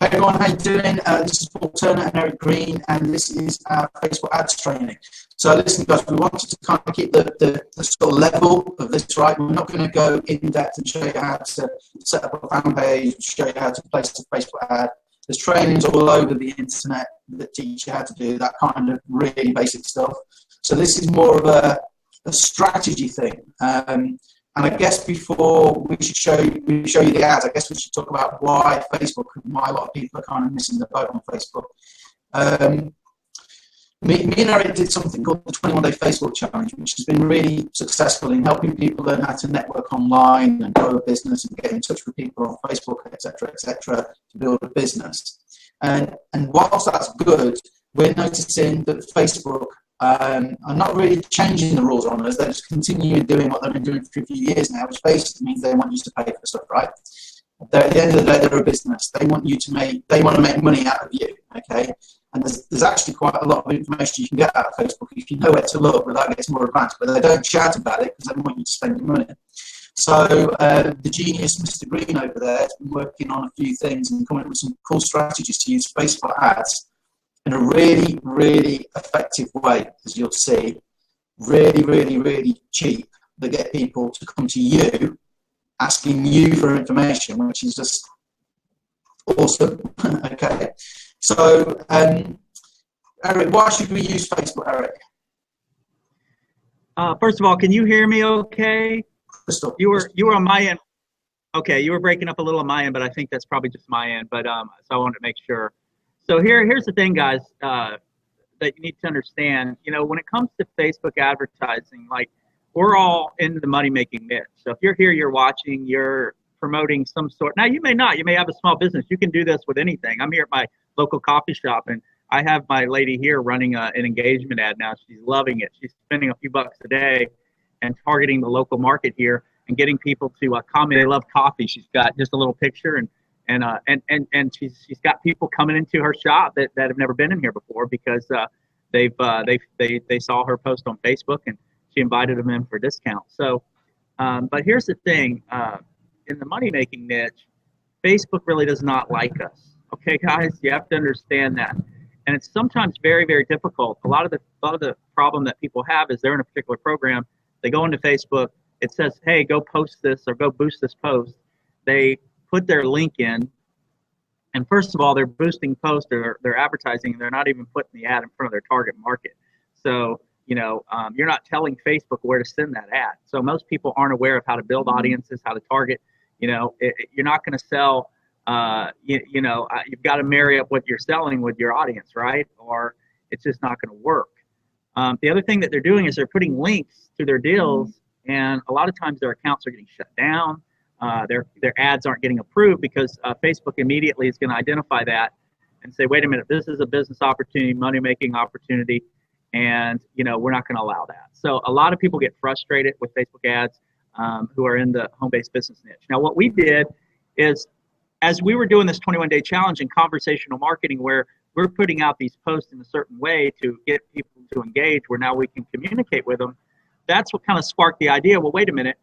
Hey everyone, how you doing? This is Paul Turner and Eric Green, and this is our Facebook ads training. So listen guys, we wanted to kind of keep the sort of level of this right. We're not going to go in depth and show you how to set up a fan page, show you how to place a Facebook ad. There's trainings all over the internet that teach you how to do that kind of really basic stuff. So this is more of a strategy thing. And I guess before we show you the ads, I guess we should talk about why Facebook and why a lot of people are kind of missing the boat on Facebook. Me and Eric did something called the 21-Day Facebook Challenge, which has been really successful in helping people learn how to network online and grow a business and get in touch with people on Facebook, etc., to build a business. And whilst that's good, we're noticing that Facebook are not really changing the rules on us. They just continue doing what they've been doing for a few years now, which basically means they want you to pay for stuff, right? At the end of the day, they're a business. They want to make money out of you, okay? And there's actually quite a lot of information you can get out of Facebook if you know where to look without getting more advanced. But they don't shout about it because they want you to spend your money. So the genius Mr. Green over there has been working on a few things and coming up with some cool strategies to use Facebook ads in a really, really effective way, as you'll see. Really, really, really cheap. They get people to come to you, asking you for information, which is just awesome. Okay. So, Eric, why should we use Facebook, Eric? First of all, can you hear me okay? Crystal. You were on my end. Okay, you were breaking up a little on my end, but I think that's probably just my end. But so I wanted to make sure. So here's the thing, guys, that you need to understand. You know, when it comes to Facebook advertising, like, we're all in the money-making niche. So if you're here, you're watching, you're promoting some sort. Now, you may not. You may have a small business. You can do this with anything. I'm here at my local coffee shop, and I have my lady here running an engagement ad now. She's loving it. She's spending a few bucks a day and targeting the local market here and getting people to comment. They love coffee. She's got just a little picture, and she's got people coming into her shop that have never been in here before because they saw her post on Facebook and she invited them in for a discount. So, but here's the thing: in the money making niche, Facebook really does not like us. Okay, guys, you have to understand that, and it's sometimes very, very difficult. A lot of the problem that people have is they're in a particular program. They go into Facebook. It says, "Hey, go post this or go boost this post." They put their link in, and first of all, they're boosting posts, or they're advertising, and they're not even putting the ad in front of their target market. So, you know, you're not telling Facebook where to send that ad. So most people aren't aware of how to build audiences, how to target. You know, you're not going to sell. You've got to marry up what you're selling with your audience, right? Or it's just not going to work. The other thing that they're doing is they're putting links to their deals, and a lot of times their accounts are getting shut down. Their ads aren't getting approved because Facebook immediately is going to identify that and say, wait a minute, this is a business opportunity, money-making opportunity, and we're not going to allow that. So a lot of people get frustrated with Facebook ads who are in the home-based business niche. Now, what we did is, as we were doing this 21-day challenge in conversational marketing, where we're putting out these posts in a certain way to get people to engage, where now we can communicate with them, that's what kind of sparked the idea. Well, wait a minute.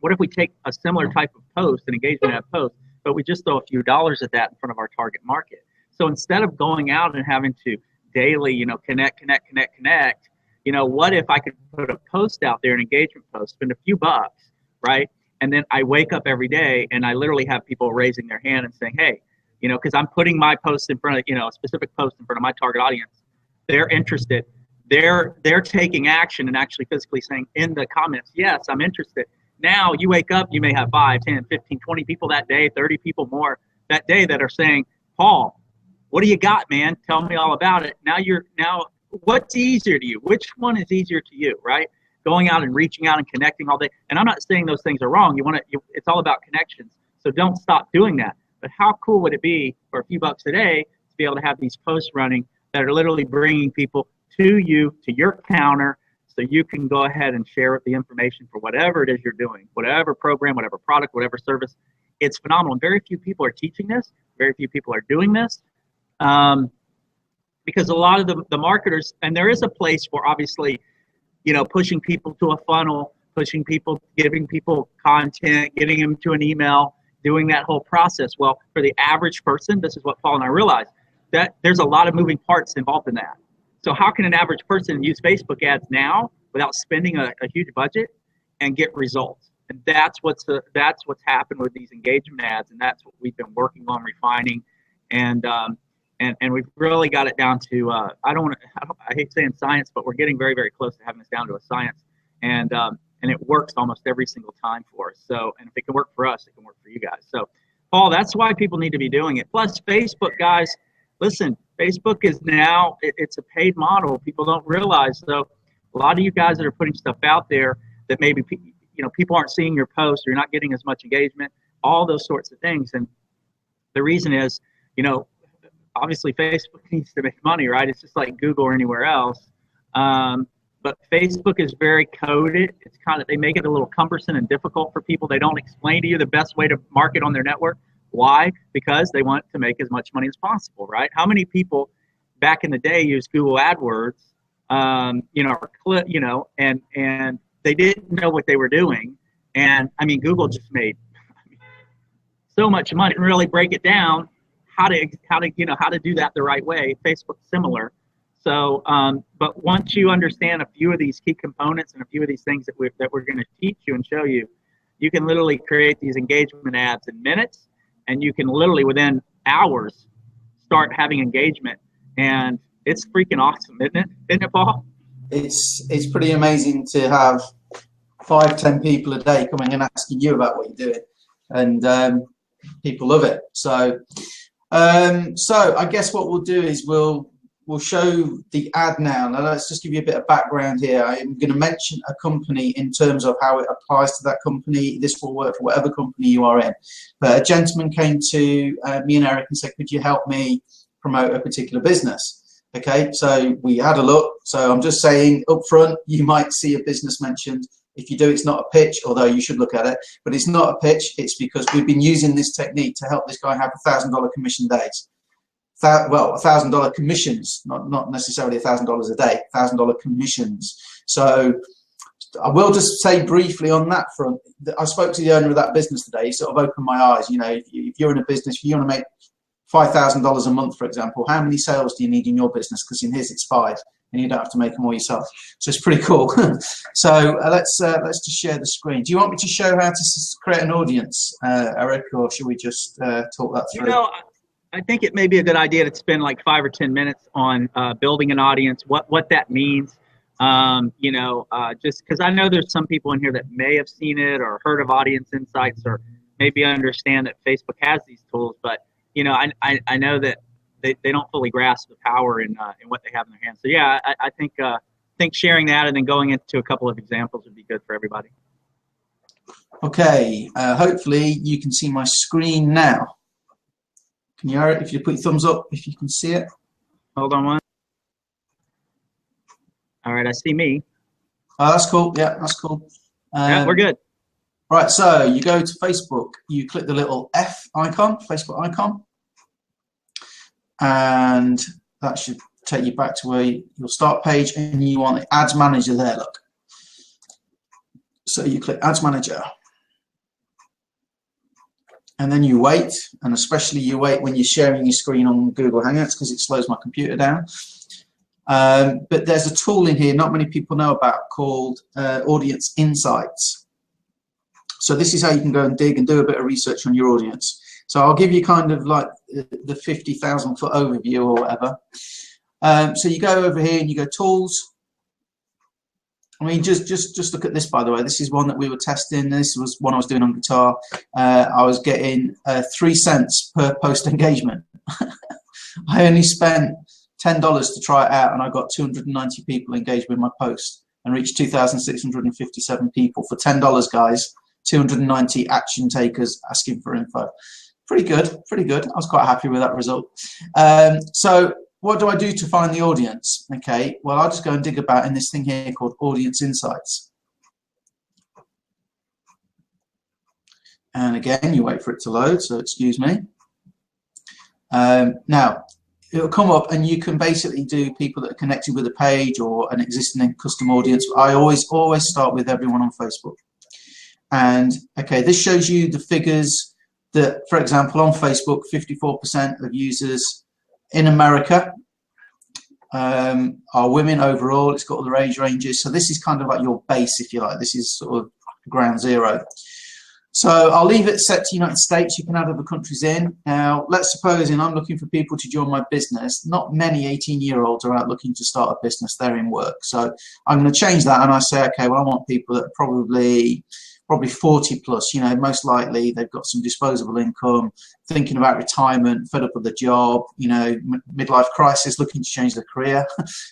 What if we take a similar type of post, an engagement ad post, but we just throw a few dollars at that in front of our target market? So instead of going out and having to daily, connect, what if I could put a post out there, an engagement post, spend a few bucks, right? And then I wake up every day and I literally have people raising their hand and saying, hey, because I'm putting my post in front of, a specific post in front of my target audience. They're interested. They're taking action and actually physically saying in the comments, yes, I'm interested. Now you wake up, you may have 5, 10, 15, 20 people that day, 30 people more that day that are saying, Paul, what do you got, man? Tell me all about it. Now, what's easier to you? Which one is easier to you, right? Going out and reaching out and connecting all day. And I'm not saying those things are wrong. It's all about connections. So don't stop doing that. But how cool would it be for a few bucks a day to be able to have these posts running that are literally bringing people to you, to your counter, so you can go ahead and share the information for whatever it is you're doing, whatever program, whatever product, whatever service. It's phenomenal. And very few people are teaching this. Very few people are doing this because a lot of the marketers, and there is a place for obviously, pushing people to a funnel, pushing people, giving people content, getting them to an email, doing that whole process. Well, for the average person, this is what Paul and I realized, that there's a lot of moving parts involved in that. So how can an average person use Facebook ads now without spending a huge budget and get results? And that's what's happened with these engagement ads, and that's what we've been working on refining, and we've really got it down to I hate saying science, but we're getting very, very close to having this down to a science, and it works almost every single time for us. So, and if it can work for us, it can work for you guys. So, Paul, that's why people need to be doing it. Plus, Facebook, guys, listen, Facebook is now, it's a paid model. People don't realize. So, a lot of you guys that are putting stuff out there that maybe people aren't seeing your post, or you're not getting as much engagement, all those sorts of things. And the reason is, obviously Facebook needs to make money, right? It's just like Google or anywhere else. But Facebook is very coded. It's they make it a little cumbersome and difficult for people. They don't explain to you the best way to market on their network. Why? Because they want to make as much money as possible, right? How many people back in the day used Google AdWords, and they didn't know what they were doing. And I mean, Google just made so much money. Didn't really break it down how to do that the right way. Facebook's similar. So, but once you understand a few of these key components and a few of these things that we're going to teach you and show you, you can literally create these engagement ads in minutes, and you can literally within hours start having engagement. And it's freaking awesome, isn't it? Isn't it, Paul? It's pretty amazing to have 5-10 people a day coming and asking you about what you're doing, and people love it. So I guess what we'll do is we'll show the ad now. Now let's just give you a bit of background here. I'm going to mention a company in terms of how it applies to that company. This will work for whatever company you are in. But a gentleman came to me and Eric and said, could you help me promote a particular business? Okay, so we had a look. So I'm just saying up front, you might see a business mentioned. If you do, it's not a pitch, although you should look at it. But it's not a pitch. It's because we've been using this technique to help this guy have $1,000 commission days. Well, $1,000 commissions, not necessarily $1,000 a day, $1,000 commissions. So I will just say briefly on that front, I spoke to the owner of that business today. He sort of opened my eyes. If you're in a business, if you want to make $5,000 a month, for example, how many sales do you need in your business? Because in his it's 5, and you don't have to make them all yourself. So it's pretty cool. So let's just share the screen. Do you want me to show how to create an audience, Eric, or should we just talk that through? I think it may be a good idea to spend like 5 or 10 minutes on building an audience, what that means. Just because I know there's some people in here that may have seen it or heard of Audience Insights, or maybe understand that Facebook has these tools, but I know that they don't fully grasp the power in what they have in their hands. So yeah, I think sharing that and then going into a couple of examples would be good for everybody. Okay, hopefully you can see my screen now. Can you hear it? If you put your thumbs up, if you can see it. Hold on one. All right, I see me. Oh, that's cool. Yeah, that's cool. Yeah, we're good. Right, so you go to Facebook, you click the little F icon, Facebook icon, and that should take you back to where your start page, and you want the Ads Manager there, look. So you click Ads Manager. And then you wait, and especially you wait when you're sharing your screen on Google Hangouts because it slows my computer down. But there's a tool in here not many people know about called Audience Insights. So this is how you can go and dig and do a bit of research on your audience. So I'll give you kind of like the 50,000 foot overview or whatever. So you go over here and you go Tools. I mean, just look at this, by the way. This is one that we were testing. This was one I was doing on guitar. I was getting 3 cents per post engagement. I only spent $10 to try it out, and I got 290 people engaged with my post and reached 2,657 people for $10, guys. 290 action takers asking for info. Pretty good, pretty good. I was quite happy with that result. So what do I do to find the audience? Okay, well, I'll just go and dig about in this thing here called Audience Insights. And again, you wait for it to load, so excuse me. Now, it'll come up and you can basically do people that are connected with a page or an existing custom audience. I always start with everyone on Facebook. And okay, this shows you the figures that, for example, on Facebook, 54% of users in America are women overall. It's got all their age ranges. So this is kind of like your base, if you like. This is sort of ground zero. So I'll leave it set to United States. You can add other countries in. Now, let's suppose I'm looking for people to join my business. Not many 18-year-olds are out looking to start a business. They're in work. So I'm going to change that, and I say, okay, well, I want people that are probably 40 plus, you know, most likely they've got some disposable income, thinking about retirement, fed up with the job, you know, midlife crisis, looking to change their career.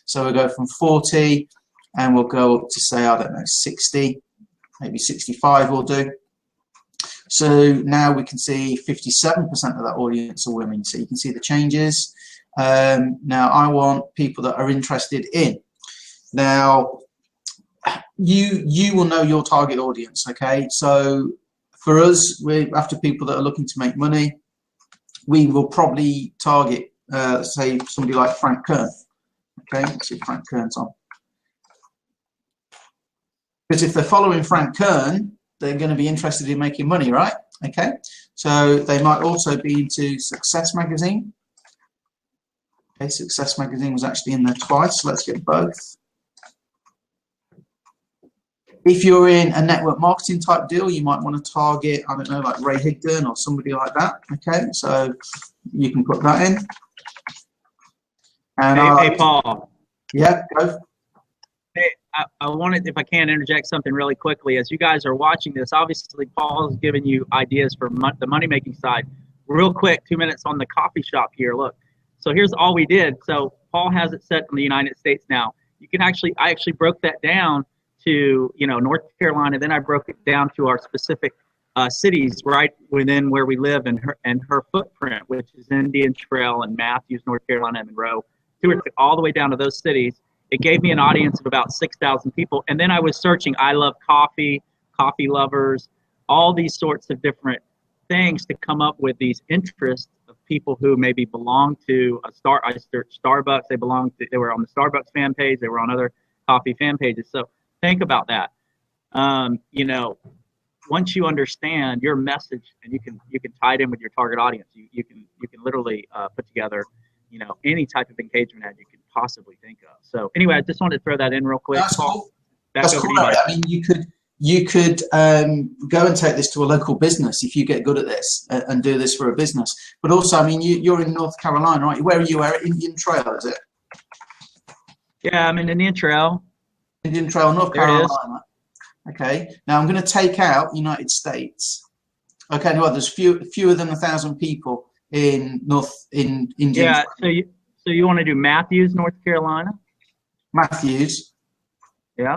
So we'll go from 40 and we'll go up to, say, I don't know, 60, maybe 65 will do. So now we can see 57% of that audience are women. So you can see the changes. Now I want people that are interested in. Now, you will know your target audience, okay? So for us, we're after people that are looking to make money. We will probably target, say, somebody like Frank Kern. Okay, let's see if Frank Kern's on. Because if they're following Frank Kern, they're going to be interested in making money, right? Okay, so they might also be into Success Magazine. Okay, Success Magazine was actually in there twice. So let's get both. If you're in a network marketing type deal, you might want to target, I don't know, like Ray Higdon or somebody like that. Okay, so you can put that in. And hey Paul. Yeah, go. Hey, I wanted, if I can, interject something really quickly. As you guys are watching this, obviously Paul's giving you ideas for the money-making side. Real quick, 2 minutes on the coffee shop here. Look, so here's all we did. So Paul has it set in the United States now. You can actually, I actually broke that down to, you know, North Carolina. Then I broke it down to our specific cities right within where we live and her footprint, which is Indian Trail and Matthews, North Carolina, and Monroe, all the way down to those cities. It gave me an audience of about 6,000 people. And then I was searching, I love coffee, coffee lovers, all these sorts of different things to come up with these interests of people who maybe belong to I searched Starbucks. They were on the Starbucks fan page. They were on other coffee fan pages. So think about that. You know, once you understand your message and you can tie it in with your target audience, you can literally put together, you know, any type of engagement ad you can possibly think of. So anyway, I just wanted to throw that in real quick. That's Paul, cool. That's cool. I mean, you could go and take this to a local business if you get good at this and do this for a business. But also, I mean, you're in North Carolina, right? Where are you? Indian Trail, is it? Yeah, I'm in Indian Trail. Indian Trail, North Carolina. Okay. Now I'm going to take out United States. Okay. Well, there's fewer than 1,000 people in Indian. Yeah. So you want to do Matthews, North Carolina? Matthews. Yeah.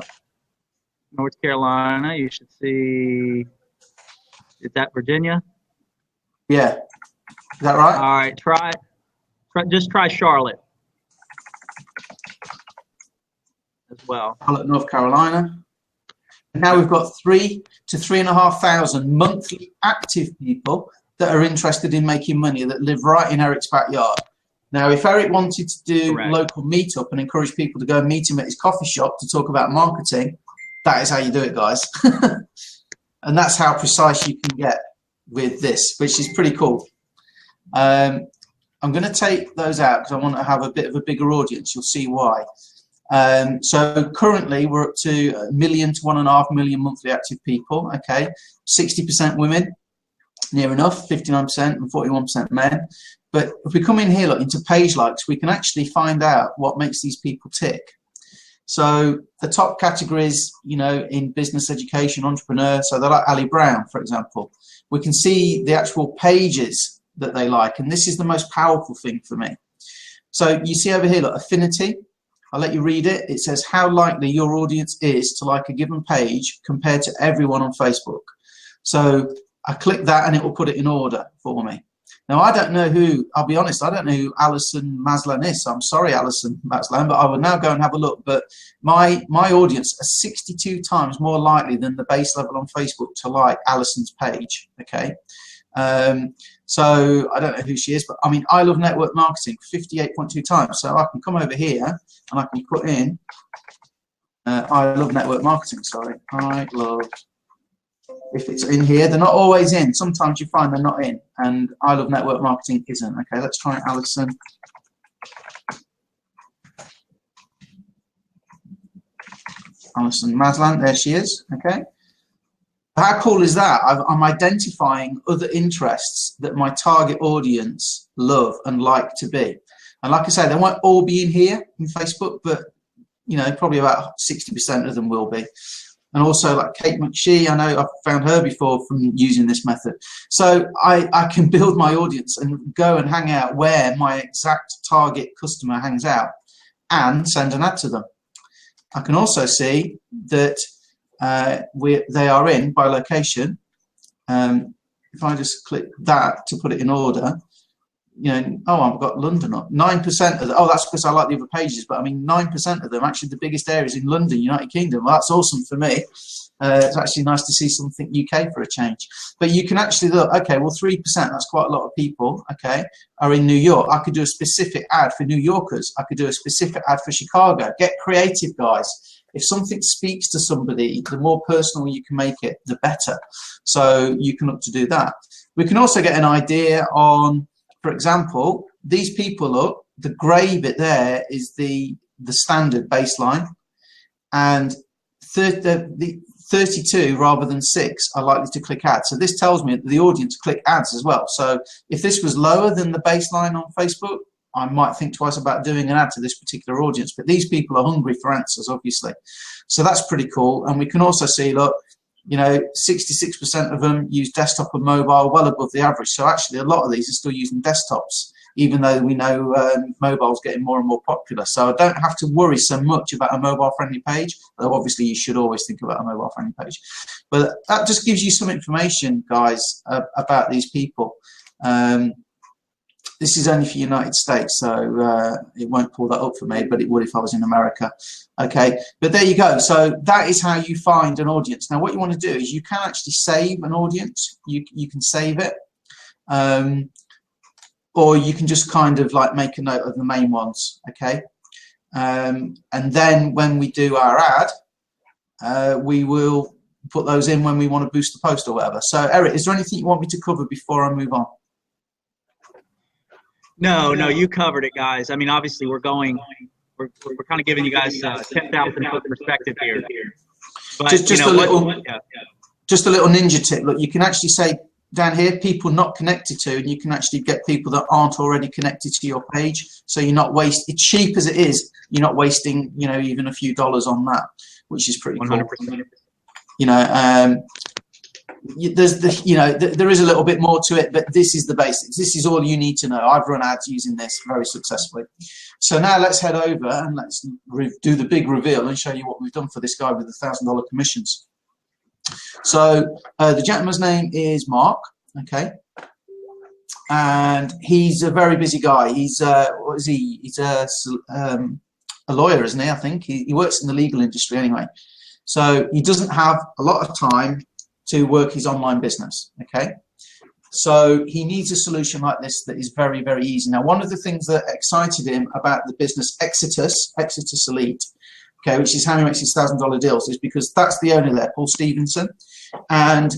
North Carolina. You should see. Is that Virginia? Yeah. Is that right? All right. Just try Charlotte as well. Charlotte, North Carolina. And now we've got 3,000 to 3,500 monthly active people that are interested in making money that live right in Eric's backyard. Now, if Eric wanted to do local meetup and encourage people to go and meet him at his coffee shop to talk about marketing, that is how you do it, guys. And that's how precise you can get with this, which is pretty cool. I'm going to take those out because I want to have a bit of a bigger audience. You'll see why. So currently we're up to 1 million to 1.5 million monthly active people. Okay, 60% women, near enough, 59% and 41% men. But if we come in here, look, into page likes, we can actually find out what makes these people tick. So the top categories, you know, in business, education, entrepreneur, so they're like Ali Brown, for example. We can see the actual pages that they like, and this is the most powerful thing for me. So you see over here, look, affinity. I'll let you read it. It says how likely your audience is to like a given page compared to everyone on Facebook. So I click that and it will put it in order for me. Now, I don't know who, I'll be honest, I don't know who Alison Maslan is. So I'm sorry, Alison Maslan, but I will now go and have a look. But my audience are 62 times more likely than the base level on Facebook to like Alison's page, okay? So I don't know who she is, but I mean, I love network marketing 58.2 times. So I can come over here and I can put in, I love network marketing, sorry. I love if it's in here. They're not always in. Sometimes you find they're not in, and I Love Network Marketing isn't. Okay, let's try Alison. Alison Maslan, there she is. Okay. How cool is that? I'm identifying other interests that my target audience love and like to be. And like I say, they won't all be in here in Facebook, but you know, probably about 60% of them will be. And also like Kate McShee, I know I've found her before from using this method. So I can build my audience and go and hang out where my exact target customer hangs out and send an ad to them. I can also see that they are in by location. If I just click that to put it in order, you know, oh, I've got London up. 9% of the, oh, that's because I like the other pages, but I mean 9% of them, actually the biggest areas in London, United Kingdom. Well, that's awesome for me. It's actually nice to see something UK for a change. But you can actually look, okay, well 3%, that's quite a lot of people, okay, are in New York. I could do a specific ad for New Yorkers. I could do a specific ad for Chicago. Get creative, guys. If something speaks to somebody, the more personal you can make it, the better. So you can look to do that. We can also get an idea on, for example, these people, look, the grey bit there is the standard baseline, and the 32 rather than 6 are likely to click ads. So this tells me that the audience click ads as well. So if this was lower than the baseline on Facebook, I might think twice about doing an ad to this particular audience. But these people are hungry for answers, obviously. So that's pretty cool. And we can also see, look, you know, 66% of them use desktop and mobile, well above the average. So actually a lot of these are still using desktops, even though we know mobile's getting more and more popular. So I don't have to worry so much about a mobile-friendly page, though obviously you should always think about a mobile-friendly page. But that just gives you some information, guys, about these people. This is only for United States, so it won't pull that up for me, but it would if I was in America. Okay, but there you go. So that is how you find an audience. Now, what you want to do is you can actually save an audience. You can save it. Or you can just kind of like make a note of the main ones, okay? And then when we do our ad, we will put those in when we want to boost the post or whatever. So, Eric, is there anything you want me to cover before I move on? No, you covered it, guys. I mean, obviously, we're kind of giving you guys 10,000 foot perspective here. But, just a little ninja tip. Look, you can actually say down here, people not connected to, and you can actually get people that aren't already connected to your page. So you're not wasting, it's cheap as it is, you're not wasting, you know, even a few dollars on that, which is pretty 100%. Cool. You know, there is a little bit more to it, but this is the basics. This is all you need to know. I've run ads using this very successfully. So now let's head over and let's do the big reveal and show you what we've done for this guy with the $1,000 commissions. So the gentleman's name is Mark, okay, and he's a very busy guy. He's what is he? He's a lawyer, isn't he? I think he works in the legal industry anyway. So he doesn't have a lot of time to work his online business, okay? So he needs a solution like this that is very, very easy. Now, one of the things that excited him about the business Exitus Elite, okay, which is how he makes his $1,000 deals, is because that's the owner there, Paul Stevenson, and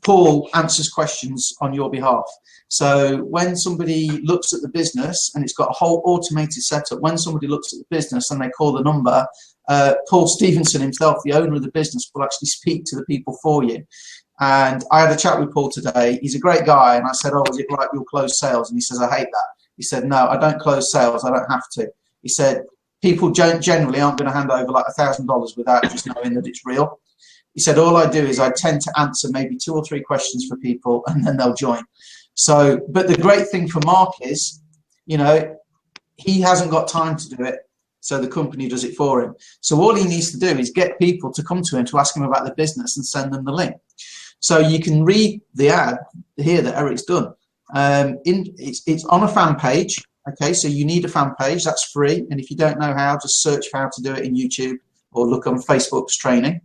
Paul answers questions on your behalf. So when somebody looks at the business, and it's got a whole automated setup, when somebody looks at the business and they call the number, Paul Stevenson himself, the owner of the business, will actually speak to the people for you. And I had a chat with Paul today. He's a great guy, and I said, oh, is it right you'll close sales? And he says, I hate that. He said, no, I don't close sales. I don't have to. He said, people generally aren't going to hand over like $1,000 without just knowing that it's real. He said, all I do is I tend to answer maybe 2 or 3 questions for people, and then they'll join. So, but the great thing for Mark is, you know, he hasn't got time to do it, so the company does it for him. So all he needs to do is get people to come to him to ask him about the business and send them the link. So you can read the ad here that Eric's done. It's on a fan page. Okay, so you need a fan page. That's free. And if you don't know how, just search for how to do it in YouTube or look on Facebook's training.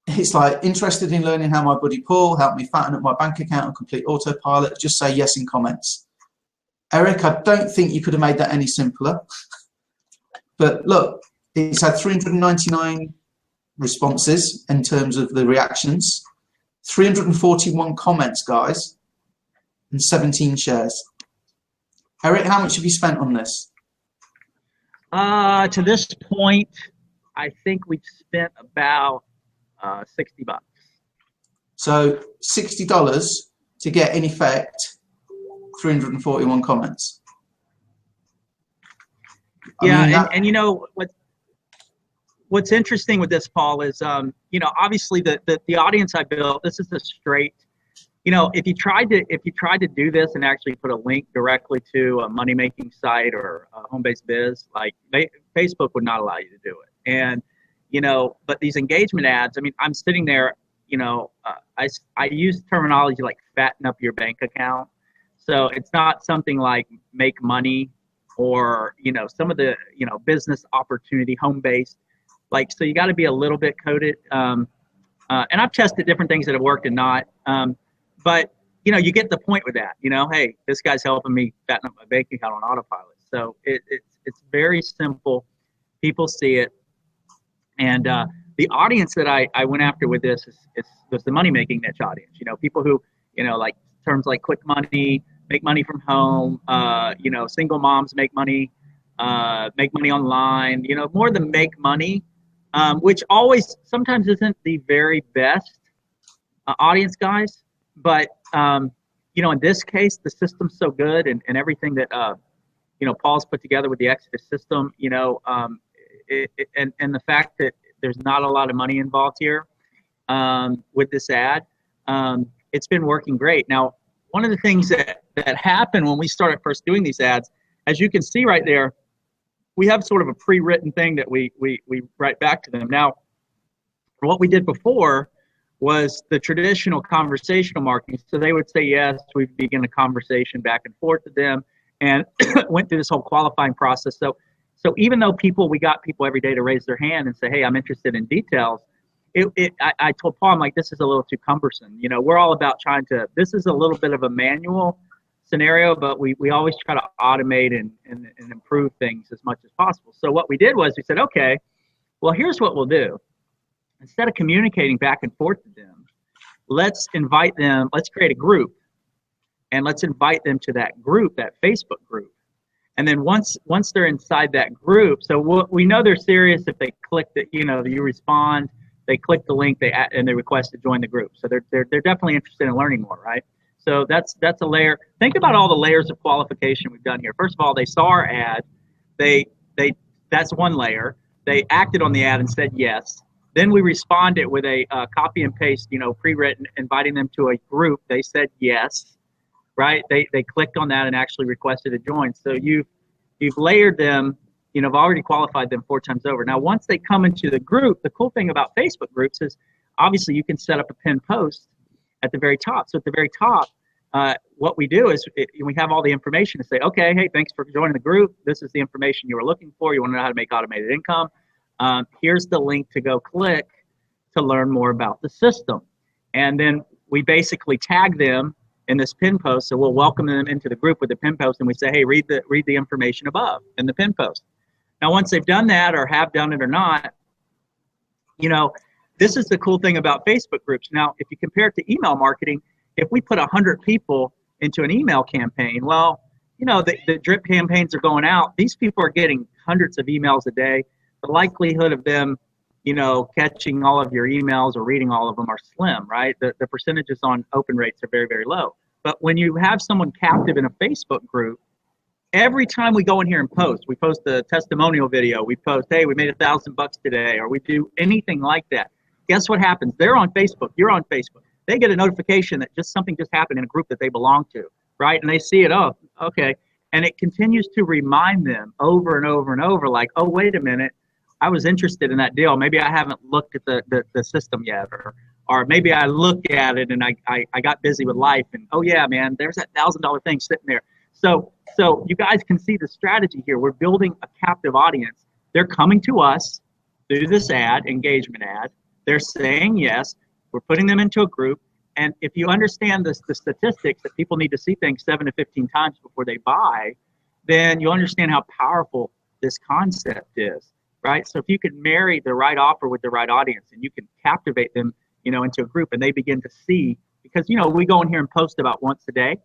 It's like, interested in learning how my buddy Paul helped me fatten up my bank account and complete autopilot. Just say yes in comments. Eric, I don't think you could have made that any simpler. But look, It's had 399 responses in terms of the reactions, 341 comments, guys, and 17 shares. Eric, how much have you spent on this? To this point, I think we've spent about $60. So $60 to get, in effect, 341 comments. Yeah, and you know what's interesting with this, Paul, is you know, obviously the audience I built, this is a straight, you know, if you tried to do this and actually put a link directly to a money making site or a home-based biz, like Facebook would not allow you to do it. And you know, but these engagement ads, I mean, I'm sitting there, you know, I use terminology like fatten up your bank account. So it's not something like make money or, you know, some of the, you know, business opportunity, home-based. Like, so you got to be a little bit coded. And I've tested different things that have worked and not. But, you know, you get the point with that. You know, hey, this guy's helping me fatten up my bank account on autopilot. So it's very simple. People see it. And the audience that I went after with this was the money-making niche audience. You know, people who, you know, like terms like quick money, make money from home, you know, single moms make money online, you know, more than make money, which always sometimes isn't the very best audience, guys. But, you know, in this case, the system's so good and everything that, you know, Paul's put together with the Exodus system, you know, and the fact that there's not a lot of money involved here with this ad, it's been working great. Now, one of the things that happened when we started first doing these ads, as you can see right there, we have sort of a pre-written thing that we write back to them. Now, what we did before was the traditional conversational marketing. So they would say yes, we begin a conversation back and forth with them, and went through this whole qualifying process. So even though we got people every day to raise their hand and say, hey, I'm interested in details, I told Paul, I'm like, this is a little too cumbersome. You know, we're all about trying to, this is a little bit of a manual scenario, but we always try to automate and improve things as much as possible. So what we did was we said, okay, well, here's what we'll do. Instead of communicating back and forth to them, let's invite them, let's create a group, and let's invite them to that group, that Facebook group. And then once they're inside that group, so we know they're serious if they click that, you know, you respond, they click the link, and they request to join the group. So they're definitely interested in learning more, right? So that's a layer. Think about all the layers of qualification we've done here. First of all, they saw our ad. That's one layer. They acted on the ad and said yes. Then we responded with a copy and paste, you know, pre-written, inviting them to a group. They said yes, right? They clicked on that and actually requested to join. So you've layered them. You know, I've already qualified them 4 times over. Now, once they come into the group, the cool thing about Facebook groups is obviously you can set up a pinned post at the very top. So at the very top, what we do is we have all the information to say, okay, hey, thanks for joining the group. This is the information you were looking for. You want to know how to make automated income. Here's the link to go click to learn more about the system. And then we basically tag them in this pin post. So we'll welcome them into the group with the pin post, and we say, hey, read the information above in the pin post. Now, once they've done that or have done it or not, you know, this is the cool thing about Facebook groups. Now, if you compare it to email marketing, if we put 100 people into an email campaign, well, you know, the drip campaigns are going out. These people are getting hundreds of emails a day. The likelihood of them, you know, catching all of your emails or reading all of them are slim, right? The percentages on open rates are very, very low. But when you have someone captive in a Facebook group, every time we go in here and post, we post a testimonial video, we post, hey, we made $1,000 today, or we do anything like that. Guess what happens? They're on Facebook. You're on Facebook. They get a notification that something just happened in a group that they belong to, right? And they see it, oh, okay. And it continues to remind them over and over and over, like, oh, wait a minute, I was interested in that deal. Maybe I haven't looked at the system yet, or maybe I looked at it and I got busy with life, and oh yeah, man, there's that $1,000 thing sitting there. So you guys can see the strategy here. We're building a captive audience. They're coming to us through this ad, engagement ad. They're saying yes. We're putting them into a group. And if you understand the statistics that people need to see things 7 to 15 times before they buy, then you'll understand how powerful this concept is. right? So if you can marry the right offer with the right audience and you can captivate them, into a group, and they begin to see, because, we go in here and post about once a day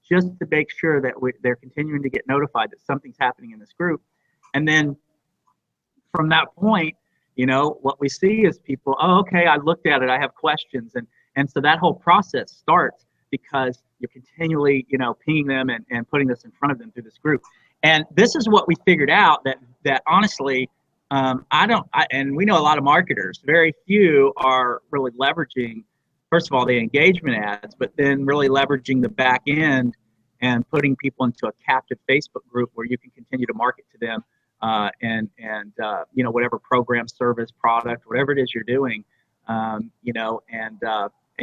just to make sure that they're continuing to get notified that something's happening in this group. And then from that point, what we see is people, oh, okay, I looked at it, I have questions. And so that whole process starts because you're continually, pinging them and putting this in front of them through this group. And this is what we figured out, that honestly, and we know a lot of marketers, very few are really leveraging, first of all, the engagement ads, but then really leveraging the back end and putting people into a captive Facebook group where you can continue to market to them, and whatever program, service, product, whatever it is you're doing, and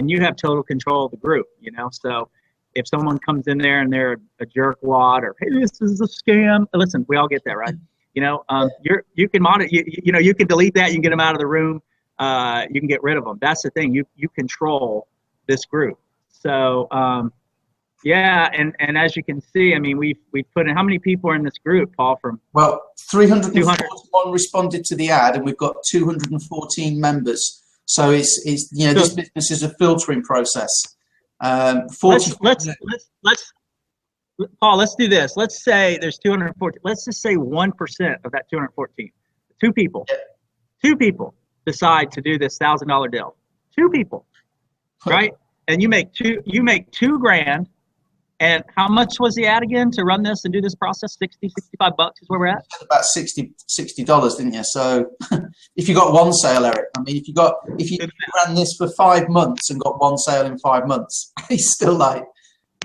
you have total control of the group, So if someone comes in there and they're a jerkwad, or, hey, this is a scam, listen, we all get that, right? You can monitor, you can delete that, you can get them out of the room, you can get rid of them. That's the thing, you control this group. So, yeah, and as you can see, I mean, we've put in, how many people are in this group, Paul? Well, 341 responded to the ad, and we've got 214 members. So it's this business is a filtering process. Let's Paul, let's do this. Let's say there's 214. Let's just say 1% of that 214. Two people decide to do this $1,000 deal. Two people, right? And you make $2,000. And how much was the ad again to run this and do this process? $60, $65 is where we're at. About $60, didn't you? So if you got one sale, Eric, I mean, if you ran this for 5 months and got one sale in 5 months, he's still like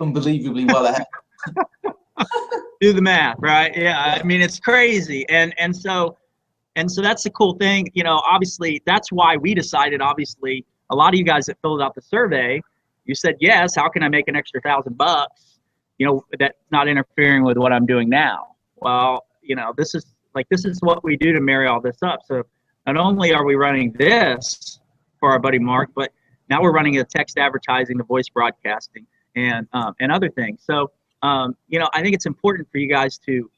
unbelievably well ahead. Do the math, right? Yeah, I mean, it's crazy. And so that's the cool thing. Obviously, that's why we decided, obviously, a lot of you guys that filled out the survey, you said, yes, how can I make an extra $1,000, that's not interfering with what I'm doing now? Well, this is what we do to marry all this up. So not only are we running this for our buddy Mark, but now we're running the text advertising, the voice broadcasting, and other things. So, I think it's important for you guys to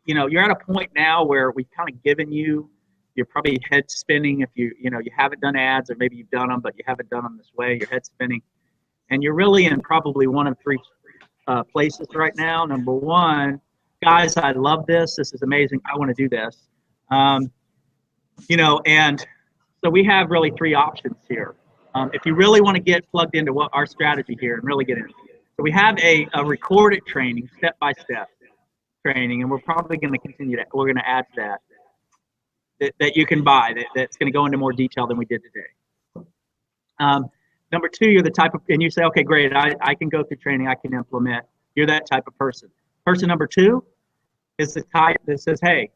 you're at a point now where we've kind of given you, you're probably head spinning if you haven't done ads, or maybe you've done them, but you haven't done them this way. You're head spinning. And you're really in probably one of three places right now. Number one, guys, I love this. This is amazing. I want to do this. And so we have really three options here. If you really want to get plugged into what our strategy here and really get into it. So we have a recorded training, step-by-step training, and we're probably going to continue that. We're going to add to that you can buy, that's going to go into more detail than we did today. Number two, you're the type of, and you say, okay, great, I can go through training, I can implement. You're that type of person. Person number two is the type that says, hey,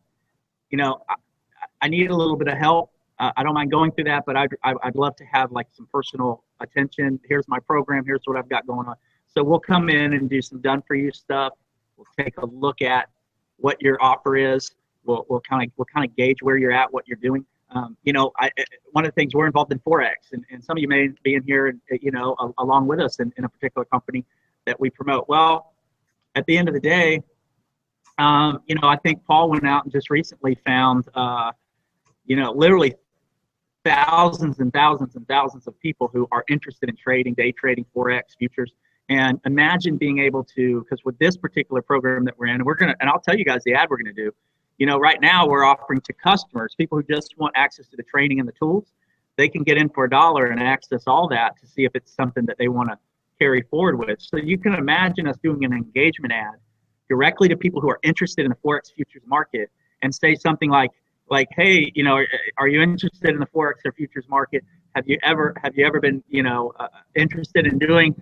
I need a little bit of help. I don't mind going through that, but I'd love to have like some personal attention. Here's my program. Here's what I've got going on. So we'll come in and do some done for you stuff. We'll take a look at what your offer is. We'll kind of gauge where you're at, what you're doing. One of the things, we're involved in Forex, and some of you may be in here, along with us in a particular company that we promote. Well, at the end of the day, I think Paul went out and just recently found, literally thousands and thousands and thousands of people who are interested in trading, day trading, Forex, futures. And imagine being able to, because with this particular program that we're in, and I'll tell you guys the ad we're going to do. Right now we're offering to customers, people who just want access to the training and the tools, they can get in for $1 and access all that to see if it's something that they want to carry forward with. So you can imagine us doing an engagement ad directly to people who are interested in the Forex futures market and say something like, hey, are you interested in the Forex or futures market? Have you ever been, interested in doing,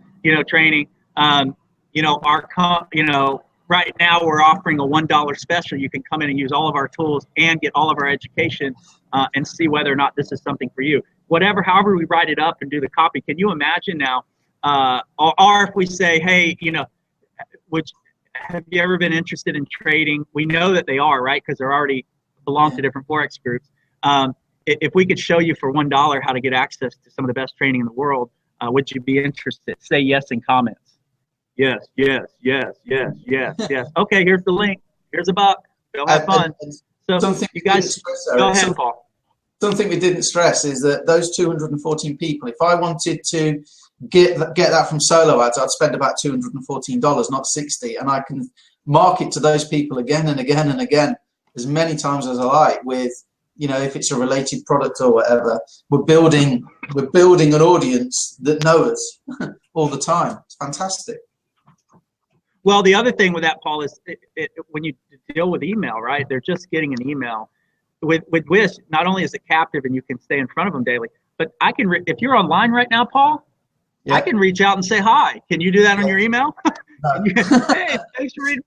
training? Right now we're offering a $1 special. You can come in and use all of our tools and get all of our education and see whether or not this is something for you. However we write it up and do the copy. Can you imagine now? Or if we say, hey, have you ever been interested in trading? We know that they are, right? Because they're already belong to different Forex groups. If we could show you for $1 how to get access to some of the best training in the world, would you be interested? Say yes in comments. Yes, yes, yes, yes, yes, yes. Okay, here's the link. Here's $1. Go have fun. So something you guys, go ahead, Paul. Something we didn't stress is that those 214 people, if I wanted to get that from solo ads, I'd spend about $214, not 60, and I can market to those people again and again and again, as many times as I like, with, you know, if it's a related product or whatever. We're building an audience that know us all the time. It's fantastic. Well, the other thing with that, Paul, is when you deal with email, right? They're just getting an email. With Wish, not only is it captive and you can stay in front of them daily, but I can, if you're online right now, Paul, yeah, I can reach out and say hi. Can you do that on your email? Hey, thanks for reading.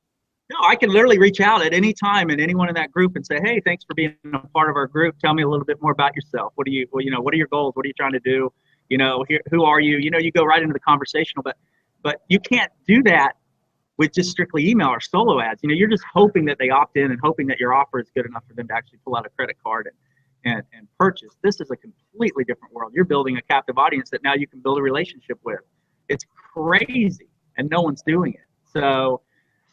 No, I can literally reach out at any time and anyone in that group and say, hey, thanks for being a part of our group. Tell me a little bit more about yourself. What are you, well, you know, what are your goals? What are you trying to do? You know, who are you? You know, you go right into the conversational, but you can't do that with just strictly email or solo ads. You know, you're just hoping that they opt in and hoping that your offer is good enough for them to actually pull out a credit card and purchase. This is a completely different world. You're building a captive audience that now you can build a relationship with. It's crazy, and no one's doing it. So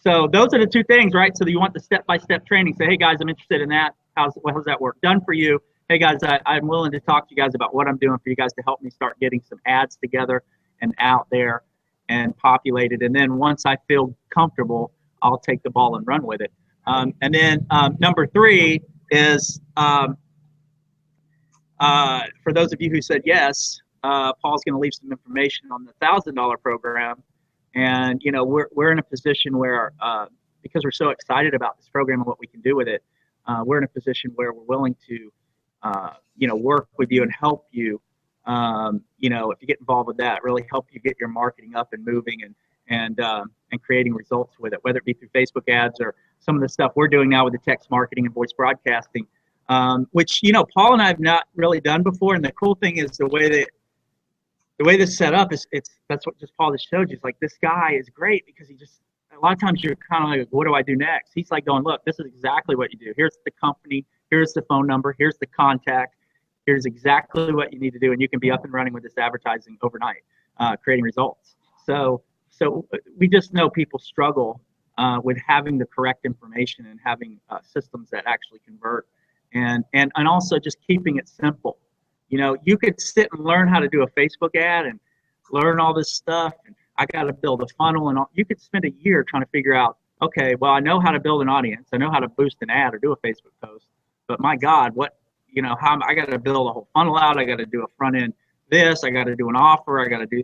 those are the two things, right? So you want the step-by-step training. Say, hey guys, I'm interested in that. How's that work done for you? Hey guys, I'm willing to talk to you guys about what I'm doing for you guys to help me start getting some ads together and out there and populated, and then once I feel comfortable, I'll take the ball and run with it. And then number 3 is for those of you who said yes, Paul's going to leave some information on the $1,000 program, and you know we're in a position where because we're so excited about this program and what we can do with it, we're in a position where we're willing to you know, work with you and help you. You know, if you get involved with that, really help you get your marketing up and moving and creating results with it, whether it be through Facebook ads or some of the stuff we're doing now with the text marketing and voice broadcasting, which, you know, Paul and I have not really done before. And the cool thing is the way this is set up is that's what just Paul just showed you. It's like, this guy is great because he just, a lot of times you're kind of like, what do I do next? He's like going, look, this is exactly what you do. Here's the company, here's the phone number, here's the contact. Here's exactly what you need to do, and you can be up and running with this advertising overnight, creating results. So we just know people struggle with having the correct information and having systems that actually convert, and also just keeping it simple. You know, you could sit and learn how to do a Facebook ad and learn all this stuff, and I got to build a funnel, and all. You could spend a year trying to figure out, okay, well, I know how to build an audience, I know how to boost an ad or do a Facebook post, but my God, you know, how I got to build a whole funnel out. I got to do a front end this. I got to do an offer. I got to do,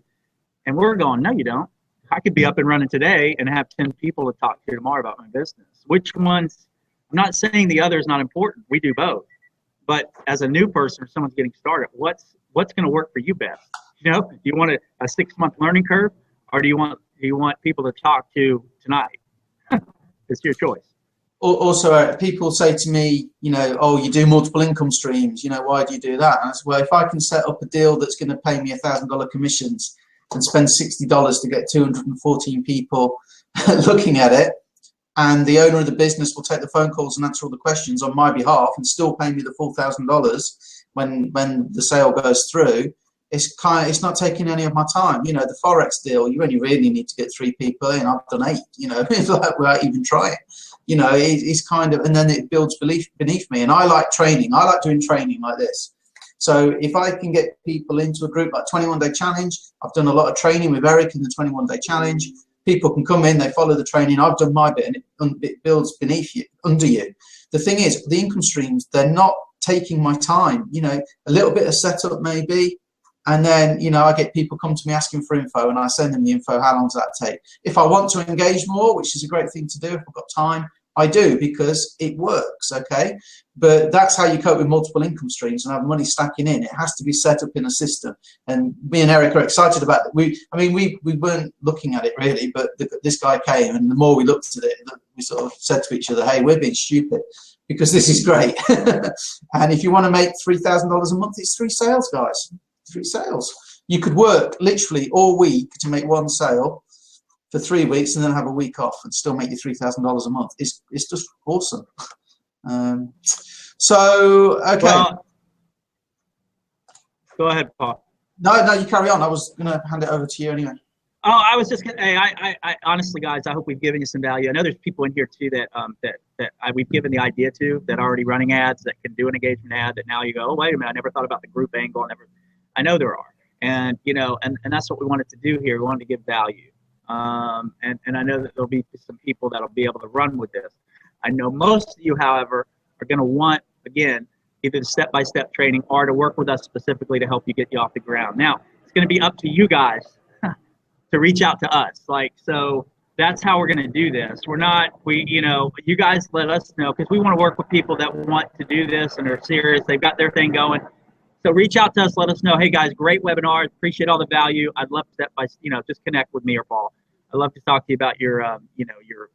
and we're going, no, you don't. I could be up and running today and have 10 people to talk to tomorrow about my business. Which ones? I'm not saying the other is not important. We do both. But as a new person or someone's getting started, what's going to work for you best? You know, do you want a 6-month learning curve, or do you want people to talk to tonight? It's your choice. Also, people say to me, you know, oh, you do multiple income streams, you know, why do you do that? And I said, well, if I can set up a deal that's going to pay me $1,000 commissions and spend $60 to get 214 people looking at it, and the owner of the business will take the phone calls and answer all the questions on my behalf and still pay me the full $1,000 when the sale goes through, it's not taking any of my time. You know, the Forex deal, you only really need to get 3 people in. I've done 8, you know, without even trying. You know, it's kind of, and then it builds belief beneath me. And I like training. I like doing training like this. So if I can get people into a group like 21 Day Challenge, I've done a lot of training with Eric in the 21 Day Challenge. People can come in, they follow the training. I've done my bit, and it builds beneath you, under you. The thing is, the income streams, they're not taking my time. You know, a little bit of setup maybe. And then, you know, I get people come to me asking for info, and I send them the info. How long does that take? If I want to engage more, which is a great thing to do, if I've got time, I do, because it works, okay? But that's how you cope with multiple income streams and have money stacking in. It has to be set up in a system. And me and Eric are excited about it. We weren't looking at it really, but this guy came, and the more we looked at it, we sort of said to each other, hey, we're being stupid because this is great. And if you want to make $3,000 a month, it's 3 sales, guys. 3 sales. You could work literally all week to make 1 sale for 3 weeks and then have a week off and still make you $3,000 a month. It's just awesome. So, okay. Well, go ahead, Paul. No, you carry on. I was going to hand it over to you anyway. Oh, I was just going to, hey, I honestly, guys, I hope we've given you some value. I know there's people in here too that we've given the idea to, that are already running ads, that can do an engagement ad, that now you go, oh, wait a minute, I never thought about the group angle. I know there are. And, you know, and that's what we wanted to do here. We wanted to give value. And I know that there'll be some people that'll be able to run with this. I know most of you, however, are going to want, again, either the step-by-step training or to work with us specifically to help you get you off the ground. Now, it's going to be up to you guys to reach out to us. Like, so that's how we're going to do this. You know, you guys let us know, because we want to work with people that want to do this and are serious. They've got their thing going. So reach out to us. Let us know, hey, guys, great webinar. Appreciate all the value. I'd love to just connect with me or Paul. I'd love to talk to you about your, you know, your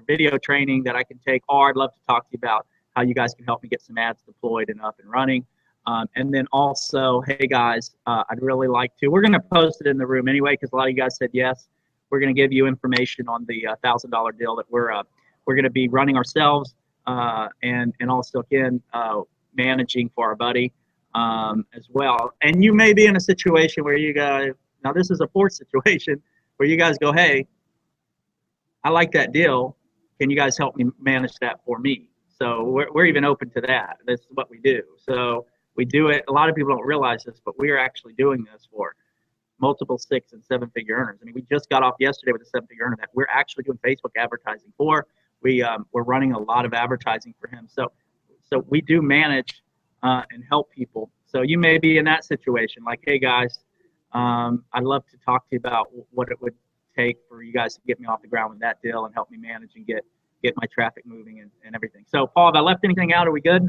video training that I can take, or I'd love to talk to you about how you guys can help me get some ads deployed and up and running. And then also, hey guys, I'd really like to, we're going to post it in the room anyway, because a lot of you guys said yes. We're going to give you information on the $1,000 deal that we're going to be running ourselves, and also again managing for our buddy as well. And you may be in a situation where you guys, now this is a fourth situation where you guys go, hey, I like that deal. Can you guys help me manage that for me? So we're even open to that. This is what we do. So we do it. A lot of people don't realize this, but we are actually doing this for multiple 6- and 7-figure earners. I mean, we just got off yesterday with a 7-figure earner that we're actually doing Facebook advertising for. We're running a lot of advertising for him. So we do manage and help people. So you may be in that situation, like, hey guys, I'd love to talk to you about what it would take for you guys to get me off the ground with that deal and help me manage and get my traffic moving and everything. So Paul, have I left anything out? Are we good?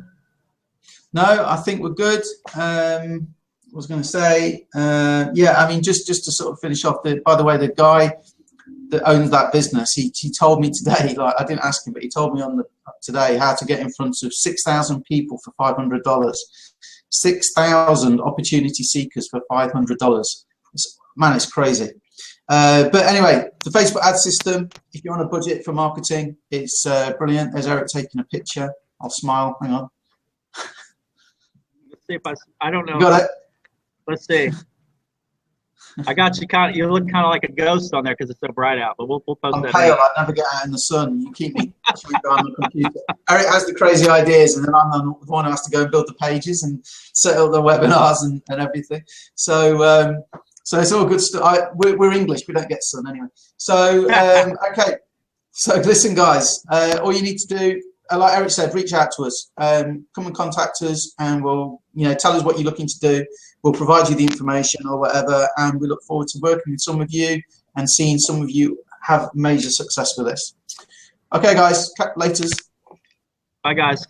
No, I think we're good. I was going to say, yeah, I mean, just to sort of finish off, by the way, the guy that owns that business, he told me today, like, I didn't ask him, but he told me today how to get in front of 6,000 people for $500. 6,000 opportunity seekers for $500. Man, it's crazy. But anyway, the Facebook ad system, if you're on a budget for marketing, it's brilliant. There's Eric taking a picture. I'll smile. Hang on. Let's see if I don't know. You got it? Let's see. I got you. You look kind of like a ghost on there because it's so bright out, but we'll post that. I'm pale. I never get out in the sun. You keep me on the computer. Eric has the crazy ideas, and then I'm the one who has to go and build the pages and set up the webinars and everything. So it's all good stuff. We're English. We don't get sun anyway. So okay. So listen, guys. All you need to do, like Eric said, reach out to us. Come and contact us, and we'll, tell us what you're looking to do. We'll provide you the information or whatever, and we look forward to working with some of you and seeing some of you have major success with this. Okay, guys. Laters. Bye, guys.